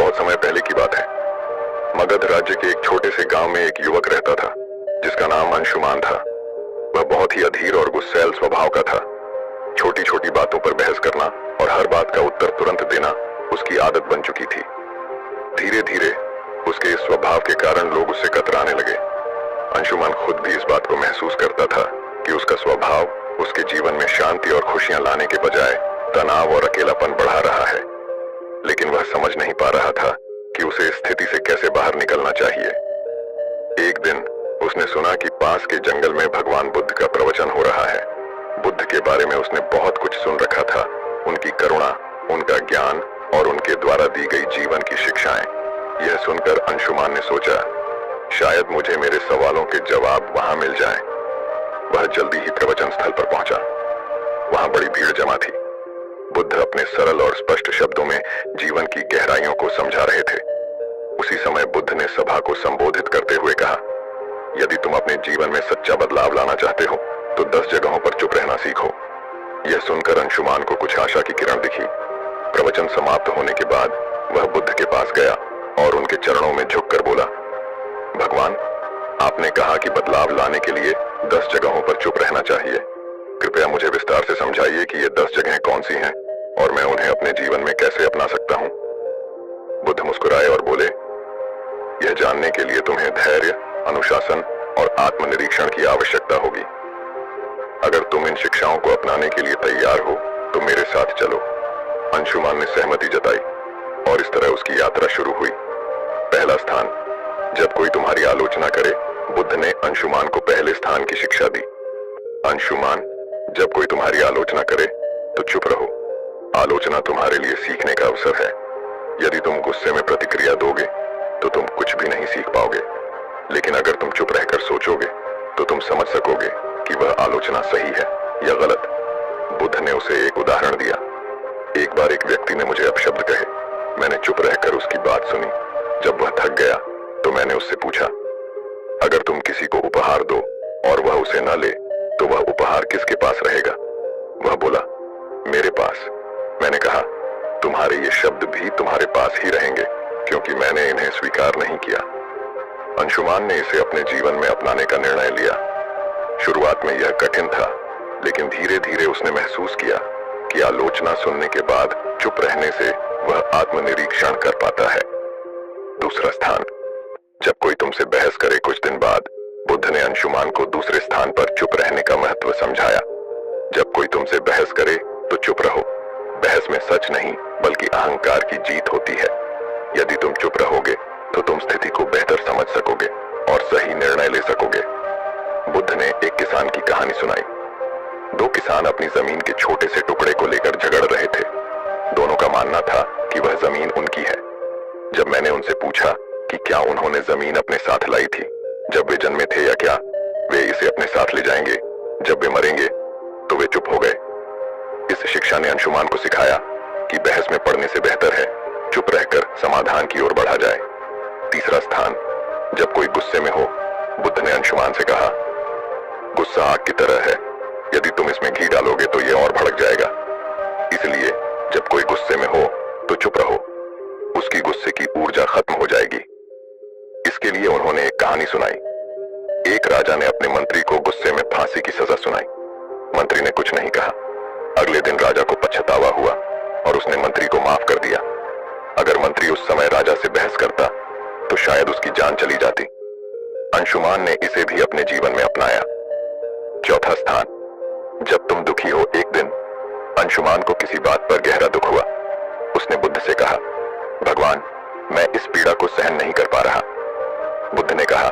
बहुत समय पहले की बात है। मगध राज्य के एक छोटे से गांव में एक युवक रहता था जिसका नाम अंशुमान था। वह बहुत ही अधीर और गुस्सैल स्वभाव का था। छोटी छोटी बातों पर बहस करना और हर बात का उत्तर तुरंत देना उसकी आदत बन चुकी थी। धीरे धीरे उसके इस स्वभाव के कारण लोग उससे कतराने लगे। अंशुमान खुद भी इस बात को महसूस करता था कि उसका स्वभाव उसके जीवन में शांति और खुशियां लाने के बजाय तनाव और अकेलापन बढ़ा रहा है। लेकिन वह समझ नहीं पा रहा था कि उसे इस स्थिति से कैसे बाहर निकलना चाहिए। एक दिन उसने सुना कि पास के जंगल में भगवान बुद्ध का प्रवचन हो रहा है। बुद्ध के बारे में उसने बहुत कुछ सुन रखा था, उनकी करुणा, उनका ज्ञान और उनके द्वारा दी गई जीवन की शिक्षाएं। यह सुनकर अंशुमान ने सोचा, शायद मुझे मेरे सवालों के जवाब वहां मिल जाएं। वह जल्दी ही प्रवचन स्थल पर पहुंचा। वहां बड़ी भीड़ जमा थी। बुद्ध अपने सरल और स्पष्ट शब्दों में जीवन की गहराइयों को समझा रहे थे। उसी समय बुद्ध ने सभा को संबोधित करते हुए कहा, यदि तुम अपने जीवन में सच्चा बदलाव लाना चाहते हो तो 10 जगहों पर चुप रहना सीखो। यह सुनकर अंशुमान को कुछ आशा की किरण दिखी। प्रवचन समाप्त होने के बाद वह बुद्ध के पास गया और उनके चरणों में झुककर बोला, भगवान, आपने कहा कि बदलाव लाने के लिए 10 जगहों पर चुप रहना चाहिए। कृपया मुझे विस्तार से समझाइए कि ये 10 जगहें कौन सी हैं और मैं उन्हें अपने जीवन में कैसे अपना सकता हूँ। बुद्ध मुस्कुराए और बोले, यह जानने के लिए तुम्हें धैर्य, अनुशासन और आत्मनिरीक्षण की आवश्यकता होगी। अगर तुम इन शिक्षाओं को अपनाने के लिए तैयार हो तो मेरे साथ चलो। अंशुमान ने सहमति जताई और इस तरह उसकी यात्रा शुरू हुई। पहला स्थान, जब कोई तुम्हारी आलोचना करे। बुद्ध ने अंशुमान को पहले स्थान की शिक्षा दी। अंशुमान, जब कोई तुम्हारी आलोचना करे तो चुप रहो। आलोचना तुम्हारे लिए सीखने का अवसर है। यदि तुम गुस्से में प्रतिक्रिया दोगे तो तुम कुछ भी नहीं सीख पाओगे, लेकिन अगर तुम चुप रहकर सोचोगे तो तुम समझ सकोगे कि वह आलोचना सही है या गलत। बुद्ध ने उसे एक उदाहरण दिया। एक बार एक व्यक्ति ने मुझे अपशब्द कहे। मैंने चुप रहकर उसकी बात सुनी। जब वह थक गया तो मैंने उससे पूछा, अगर तुम किसी को उपहार दो और वह उसे न ले तो वह उपहार किसके पास रहेगा? वह बोला, मेरे पास। मैंने कहा, तुम्हारे ये शब्द भी तुम्हारे पास ही रहेंगे क्योंकि मैंने इन्हें स्वीकार नहीं किया। अंशुमान ने इसे अपने जीवन में अपनाने का निर्णय लिया। शुरुआत में यह कठिन था, लेकिन धीरे धीरे उसने महसूस किया कि आलोचना सुनने के बाद चुप रहने से वह आत्मनिरीक्षण कर पाता है। दूसरा स्थान, जब कोई तुमसे बहस करे। कुछ दिन बाद बुद्ध ने अंशुमान को दूसरे स्थान पर चुप रहने का महत्व समझाया। जब कोई तुमसे बहस करे तो चुप रहो। बहस में सच नहीं बल्कि अहंकार की जीत होती है। यदि तुम चुप रहोगे तो तुम स्थिति को बेहतर समझ सकोगे और सही निर्णय ले सकोगे। बुद्ध ने एक किसान की कहानी सुनाई। 2 किसान अपनी जमीन के छोटे से टुकड़े को लेकर झगड़ रहे थे। दोनों का मानना था कि वह जमीन उनकी है। जब मैंने उनसे पूछा कि क्या उन्होंने जमीन अपने साथ लाई थी जब वे जन्मे थे या क्या वे इसे अपने साथ ले जाएंगे जब वे मरेंगे, तो वे चुप हो गए। इस शिक्षा ने अंशुमान को सिखाया कि बहस में पड़ने से बेहतर है चुप रहकर समाधान की ओर बढ़ा जाए। तीसरा स्थान, जब कोई गुस्से में हो। बुद्ध ने अंशुमान से कहा, गुस्सा आग की तरह है। यदि तुम इसमें घी डालोगे तो यह और भड़क जाएगा। इसलिए जब कोई गुस्से में हो तो चुप रहो। उसकी गुस्से की ऊर्जा खत्म हो जाएगी। इसके लिए उन्होंने एक कहानी सुनाई। एक राजा ने अपने मंत्री को गुस्से में फांसी की सजा सुनाई। मंत्री ने कुछ नहीं कहा। अगले दिन राजा को पछतावा हुआ और उसने मंत्री को माफ कर दिया। अगर मंत्री उस समय राजा से बहस करता तो शायद उसकी जान चली जाती। अंशुमान ने इसे भी अपने जीवन में अपनाया। चौथा स्थान, जब तुम दुखी हो। एक दिन अंशुमान को किसी बात पर गहरा दुख हुआ। उसने बुद्ध से कहा, भगवान, मैं इस पीड़ा को सहन नहीं कर पा रहा। बुद्ध ने कहा,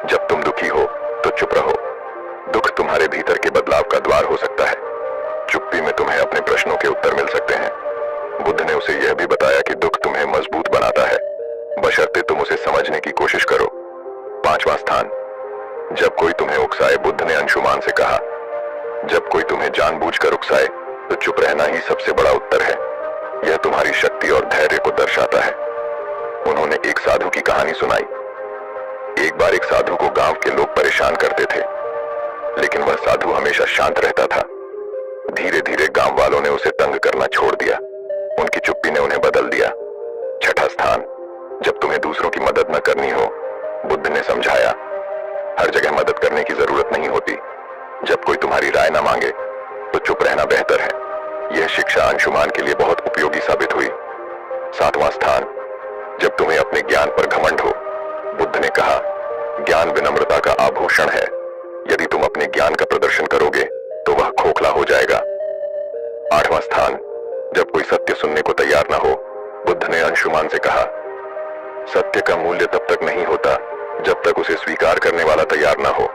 जब तुम दुखी हो तो चुप रहो। दुख तुम्हारे भीतर के बदलाव का द्वार हो सकता है। चुप्पी में तुम्हें अपने प्रश्नों के उत्तर मिल सकते हैं। बुद्ध ने उसे यह भी बताया कि दुख तुम्हें मजबूत बनाता है, बशर्ते तुम उसे समझने की कोशिश करो। पांचवा स्थान, जब कोई तुम्हें उकसाए। बुद्ध ने अंशुमान से कहा, जब कोई तुम्हें जानबूझकर उकसाए तो चुप रहना ही सबसे बड़ा उत्तर है। यह तुम्हारी शक्ति और धैर्य को दर्शाता है। उन्होंने एक साधु की कहानी सुनाई। एक बार एक साधु को गांव के लोग परेशान करते थे, लेकिन वह साधु हमेशा शांत रहता था। धीरे धीरे गांव वालों ने उसे तंग करना छोड़ दिया। उनकी चुप्पी ने उन्हें बदल दिया। छठा स्थान, जब तुम्हें दूसरों की मदद न करनी हो, बुद्ध ने समझाया, हर जगह मदद करने की जरूरत नहीं होती। जब कोई तुम्हारी राय न मांगे तो चुप रहना बेहतर है। यह शिक्षा अंशुमान के लिए बहुत उपयोगी साबित हुई। सातवां स्थान, जब तुम्हें अपने ज्ञान पर घमंड हो, बुद्ध ने कहा, ज्ञान विनम्रता का आभूषण है। यदि तुम अपने ज्ञान का प्रदर्शन करोगे तो वह खोखला हो जाएगा। आठवां स्थान, जब कोई सत्य सुनने को तैयार न हो, बुद्ध ने अंशुमान से कहा, सत्य का मूल्य तब तक नहीं होता जब तक उसे स्वीकार करने वाला तैयार न हो।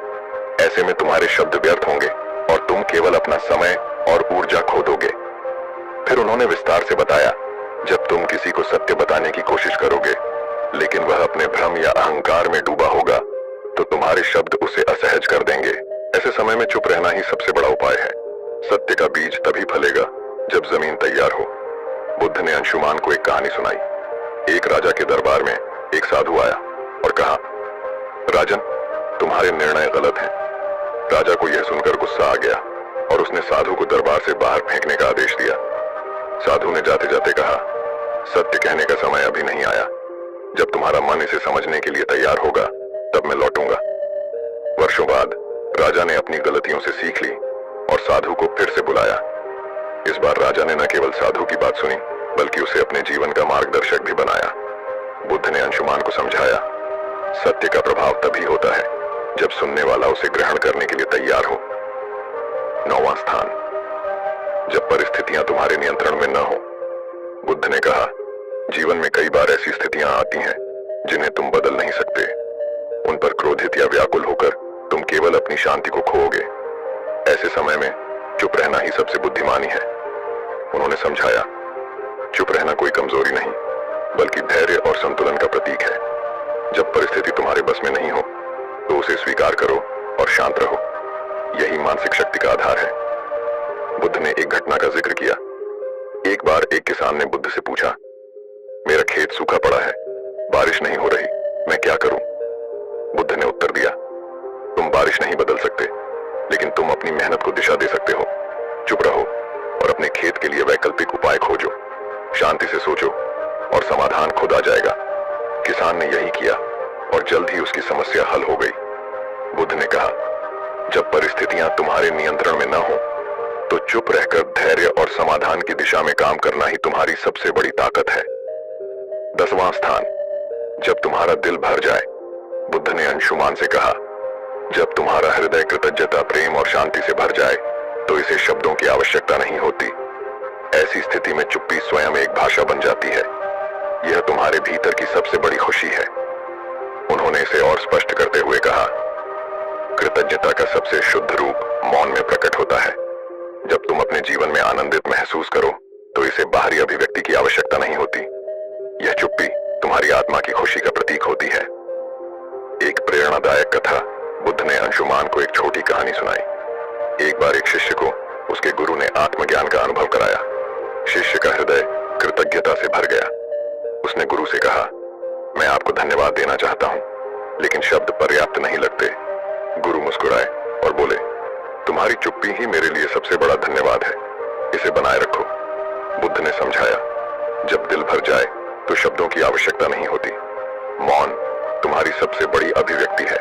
ऐसे में तुम्हारे शब्द व्यर्थ होंगे और तुम केवल अपना समय और ऊर्जा खो दोगे। फिर उन्होंने विस्तार से बताया, जब तुम किसी को सत्य बताने की कोशिश करोगे लेकिन वह अपने भ्रम या अहंकार में डूबा होगा तो तुम्हारे शब्द उसे असहज कर देंगे। ऐसे समय में चुप रहना ही सबसे बड़ा उपाय है। सत्य का बीज तभी फलेगा जब जमीन तैयार हो। बुद्ध ने अंशुमान को एक कहानी सुनाई। एक राजा के दरबार में एक साधु आया और कहा, राजन, तुम्हारे निर्णय गलत हैं। राजा को यह सुनकर गुस्सा आ गया और उसने साधु को दरबार से बाहर फेंकने का आदेश दिया। साधु ने जाते जाते कहा, सत्य कहने का समय अभी नहीं आया। जब तुम्हारा मन इसे समझने के लिए तैयार होगा तब मैं लौटूंगा। वर्षों बाद राजा ने अपनी गलतियों से सीख ली और साधु को फिर से बुलाया। इस बार राजा ने न केवल साधु की बात सुनी बल्कि उसे अपने जीवन का मार्गदर्शक भी बनाया। बुद्ध ने अंशुमान को समझाया, सत्य का प्रभाव तभी होता है जब सुनने वाला उसे ग्रहण करने के लिए तैयार हो। नौवां स्थान, जब परिस्थितियां तुम्हारे नियंत्रण में न हो, बुद्ध ने कहा, जीवन में कई बार ऐसी स्थितियां आती हैं जिन्हें तुम बदल नहीं सकते। उन पर क्रोधित या व्याकुल होकर तुम केवल अपनी शांति को खोओगे। ऐसे समय में चुप रहना ही सबसे बुद्धिमानी है। उन्होंने समझाया, चुप रहना कोई कमजोरी नहीं बल्कि धैर्य और संतुलन का प्रतीक है। जब परिस्थिति तुम्हारे बस में नहीं हो तो उसे स्वीकार करो और शांत रहो। यही मानसिक शक्ति का आधार है। बुद्ध ने एक घटना का जिक्र किया। एक बार एक किसान ने बुद्ध से पूछा, मेरा खेत सूखा पड़ा है, बारिश नहीं हो रही, मैं क्या करूं? बुद्ध ने उत्तर दिया, तुम बारिश नहीं बदल सकते लेकिन तुम अपनी मेहनत को दिशा दे सकते हो। चुप रहो और अपने खेत के लिए वैकल्पिक उपाय खोजो। शांति से सोचो और समाधान खुद आ जाएगा। किसान ने यही किया और जल्द ही उसकी समस्या हल हो गई। बुद्ध ने कहा, जब परिस्थितियां तुम्हारे नियंत्रण में न हो तो चुप रहकर धैर्य और समाधान की दिशा में काम करना ही तुम्हारी सबसे बड़ी ताकत है। 10वां स्थान, जब तुम्हारा दिल भर जाए, बुद्ध ने अंशुमान से कहा, जब तुम्हारा हृदय कृतज्ञता, प्रेम और शांति से भर जाए तो इसे शब्दों की आवश्यकता नहीं होती। ऐसी स्थिति में चुप्पी स्वयं एक भाषा बन जाती है। यह तुम्हारे भीतर की सबसे बड़ी खुशी है। उन्होंने इसे और स्पष्ट करते हुए कहा, कृतज्ञता का सबसे शुद्ध रूप मौन में प्रकट होता है। जब तुम अपने जीवन में आनंदित महसूस करो तो इसे बाहरी अभिव्यक्ति की आवश्यकता नहीं होती। यह चुप्पी तुम्हारी आत्मा की खुशी का प्रतीक होती है। एक प्रेरणादायक कथा, बुद्ध ने अंशुमान को एक छोटी कहानी सुनाई। एक बार एक शिष्य को उसके गुरु ने आत्मज्ञान का अनुभव कराया। शिष्य का हृदय कृतज्ञता से भर गया। उसने गुरु से कहा, मैं आपको धन्यवाद देना चाहता हूं, लेकिन शब्द पर्याप्त नहीं लगते। गुरु मुस्कुराए और बोले, तुम्हारी चुप्पी ही मेरे लिए सबसे बड़ा धन्यवाद है, इसे बनाए रखो। बुद्ध ने समझाया, जब दिल भर जाए तो शब्दों की आवश्यकता नहीं होती। मौन तुम्हारी सबसे बड़ी अभिव्यक्ति है।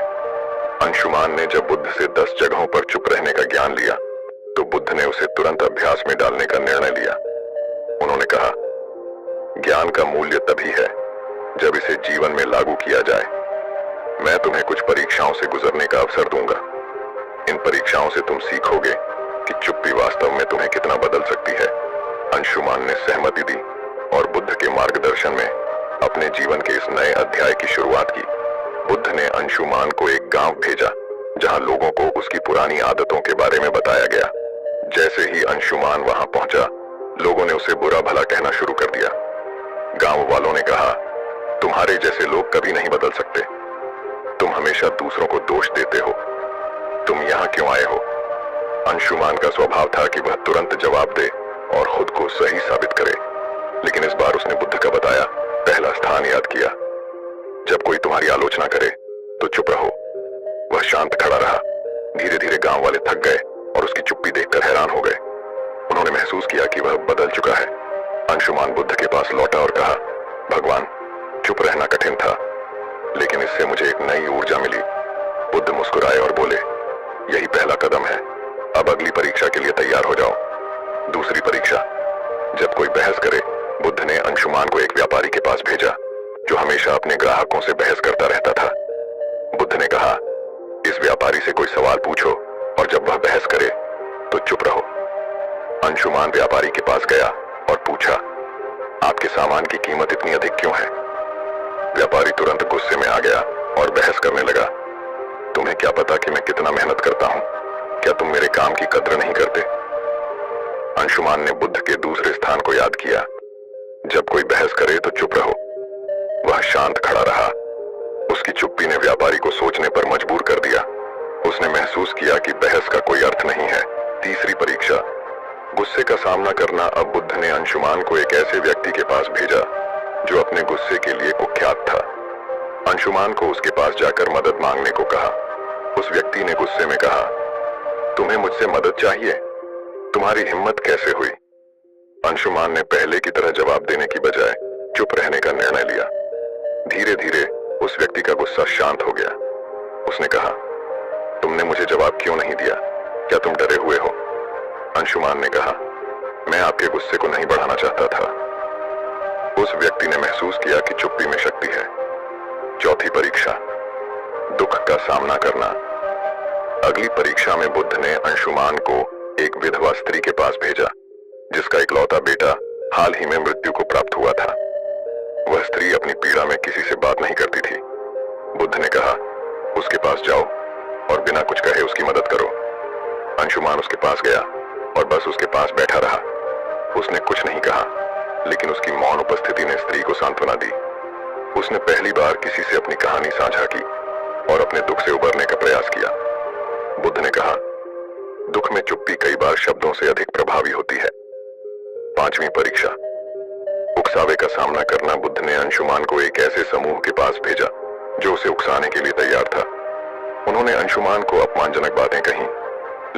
अंशुमान ने जब बुद्ध से 10 जगहों पर चुप रहने का ज्ञान लिया तो बुद्ध ने उसे तुरंत अभ्यास में डालने का निर्णय लिया। उन्होंने कहा, ज्ञान का मूल्य तभी है जब इसे जीवन में लागू किया जाए। मैं तुम्हें कुछ परीक्षाओं से गुजरने का अवसर दूंगा। इन परीक्षाओं से तुम सीखोगे कि चुप्पी वास्तव में तुम्हें कितना बदल सकती है। अंशुमान ने सहमति दी और बुद्ध के मार्गदर्शन में अपने जीवन के इस नए अध्याय की शुरुआत की। बुद्ध ने अंशुमान को एक गांव भेजा जहां लोगों को उसकी पुरानी आदतों के बारे में बताया गया। जैसे ही अंशुमान वहां पहुंचा, लोगों ने उसे बुरा भला कहना शुरू कर दिया। गांव वालों ने कहा, तुम्हारे जैसे लोग कभी नहीं बदल सकते। तुम हमेशा दूसरों को दोष देते हो। तुम यहाँ क्यों आए हो? अंशुमान का स्वभाव था कि वह तुरंत जवाब दे और खुद को सही साबित करे, लेकिन इस बार उसने बुद्ध का बताया पहला स्थान याद किया। जब कोई तुम्हारी आलोचना करे तो चुप रहो। वह शांत खड़ा रहा। धीरे धीरे गांव वाले थक गए और उसकी चुप्पी देखकर हैरान हो गए। उन्होंने महसूस किया कि वह बदल चुका है। अंशुमान बुद्ध के पास लौटा और कहा, भगवान, चुप रहना कठिन था, लेकिन इससे मुझे एक नई ऊर्जा मिली। बुद्ध मुस्कुराए और बोले, यही पहला कदम है। अब अगली परीक्षा के लिए तैयार हो जाओ। दूसरी परीक्षा। जब कोई बहस करे, बुद्ध ने अंशुमान को एक व्यापारी के पास भेजा जो हमेशा अपने ग्राहकों से बहस करता रहता था। बुद्ध ने कहा, इस व्यापारी से कोई सवाल पूछो और जब वह बहस करे तो चुप रहो। अंशुमान व्यापारी के पास गया और पूछा, आपके सामान की कीमत इतनी अधिक क्यों है? व्यापारी तुरंत गुस्से में आ गया और बहस करने लगा, तुम्हें क्या पता कि मैं कितना मेहनत करता हूं? क्या तुम मेरे काम की कद्र नहीं करते? अंशुमान ने बुद्ध के दूसरे स्थान को याद किया, जब कोई बहस करे तो चुप रहो। वह शांत खड़ा रहा। उसकी चुप्पी ने व्यापारी को सोचने पर मजबूर कर दिया। उसने महसूस किया कि बहस का कोई अर्थ नहीं है। तीसरी परीक्षा। गुस्से का सामना करना। अब बुद्ध ने अंशुमान को एक ऐसे व्यक्ति के पास भेजा जो अपने गुस्से के लिए कुख्यात था। अंशुमान को उसके पास जाकर मदद मांगने को कहा। उस व्यक्ति ने गुस्से में कहा, तुम्हें मुझसे मदद चाहिए? तुम्हारी हिम्मत कैसे हुई? अंशुमान ने पहले की तरह जवाब देने की बजाय चुप रहने का निर्णय लिया। धीरे धीरे उस व्यक्ति का गुस्सा शांत हो गया। उसने कहा, तुमने मुझे जवाब क्यों नहीं दिया? क्या तुम डरे हुए हो? अंशुमान ने कहा, मैं आपके गुस्से को नहीं बढ़ाना चाहता था। उस व्यक्ति ने महसूस किया कि चुप्पी में शक्ति है। चौथी परीक्षा। दुख का सामना करना। अगली परीक्षा में बुद्ध ने अंशुमान को एक विधवा स्त्री के पास भेजा जिसका इकलौता बेटा हाल ही में मृत्यु को प्राप्त हुआ था। वह स्त्री अपनी पीड़ा में किसी से बात नहीं करती थी। बुद्ध ने कहा, उसके पास जाओ और बिना कुछ कहे उसकी मदद करो। अंशुमान उसके पास गया और बस उसके पास बैठा रहा। उसने कुछ नहीं कहा, लेकिन उसकी मौन उपस्थिति ने स्त्री को सांत्वना दी। उसने पहली बार किसी से अपनी कहानी साझा की और अपने दुख से उबरने का प्रयास किया। बुद्ध ने कहा, दुख में चुप्पी कई बार शब्दों से अधिक प्रभावी होती है। पांचवी परीक्षा। उकसावे का सामना करना। बुद्ध ने अंशुमान को एक ऐसे समूह के पास भेजा जो उसे उकसाने के लिए तैयार था। उन्होंने अंशुमान को अपमानजनक बातें कहीं,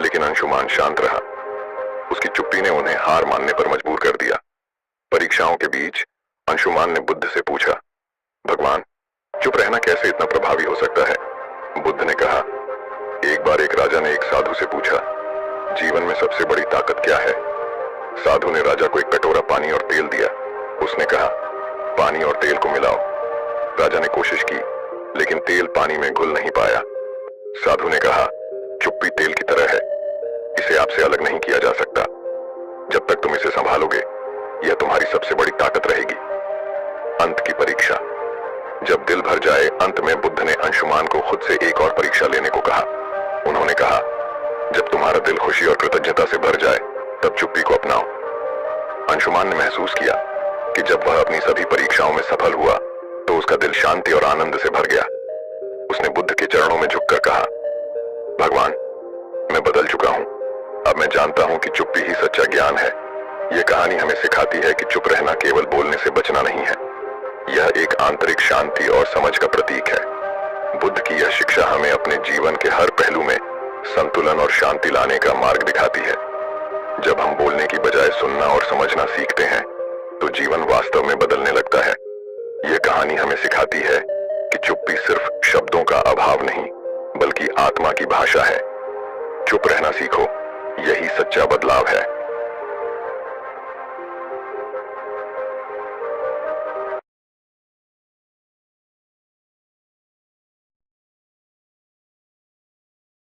लेकिन अंशुमान शांत रहा। उसकी चुप्पी ने उन्हें हार मानने पर मजबूर कर दिया। परीक्षाओं के बीच अंशुमान ने बुद्ध से पूछा, भगवान, चुप रहना कैसे इतना प्रभावी हो सकता है? बुद्ध ने कहा, एक बार एक राजा ने एक साधु से पूछा, जीवन में सबसे बड़ी ताकत क्या है? साधु ने राजा को एक कटोरा पानी और तेल दिया। उसने कहा, पानी और तेल को मिलाओ। राजा ने कोशिश की, लेकिन तेल पानी में घुल नहीं पाया। साधु ने कहा, चुप्पी तेल की तरह है, इसे आपसे अलग नहीं किया जा सकता। जब तक तुम इसे संभालोगे, यह तुम्हारी सबसे बड़ी ताकत रहेगी। अंत की परीक्षा। जब दिल भर जाए, अंत में बुद्ध ने अंशुमान को खुद से एक और परीक्षा लेने को कहा। उन्होंने कहा, जब तुम्हारा दिल खुशी और कृतज्ञता से भर जाए, तब चुप्पी को अपनाओ। अंशुमान ने महसूस किया कि जब वह अपनी सभी परीक्षाओं में सफल हुआ तो उसका दिल शांति और आनंद से भर गया। उसने बुद्ध के चरणों में झुककर कहा, भगवान, मैं बदल चुका हूं। अब मैं जानता हूं कि चुप्पी ही सच्चा ज्ञान है। यह कहानी हमें सिखाती है कि चुप रहना केवल बोलने से बचना नहीं है, यह एक आंतरिक शांति और समझ का प्रतीक है। बुद्ध की यह शिक्षा हमें अपने जीवन के हर पहलू में संतुलन और शांति लाने का मार्ग दिखाती है। जब हम बोलने की बजाय सुनना और समझना सीखते हैं, तो जीवन वास्तव में बदलने लगता है। यह कहानी हमें सिखाती है कि चुप्पी सिर्फ शब्दों का अभाव नहीं, बल्कि आत्मा की भाषा है। चुप रहना सीखो, यही सच्चा बदलाव है।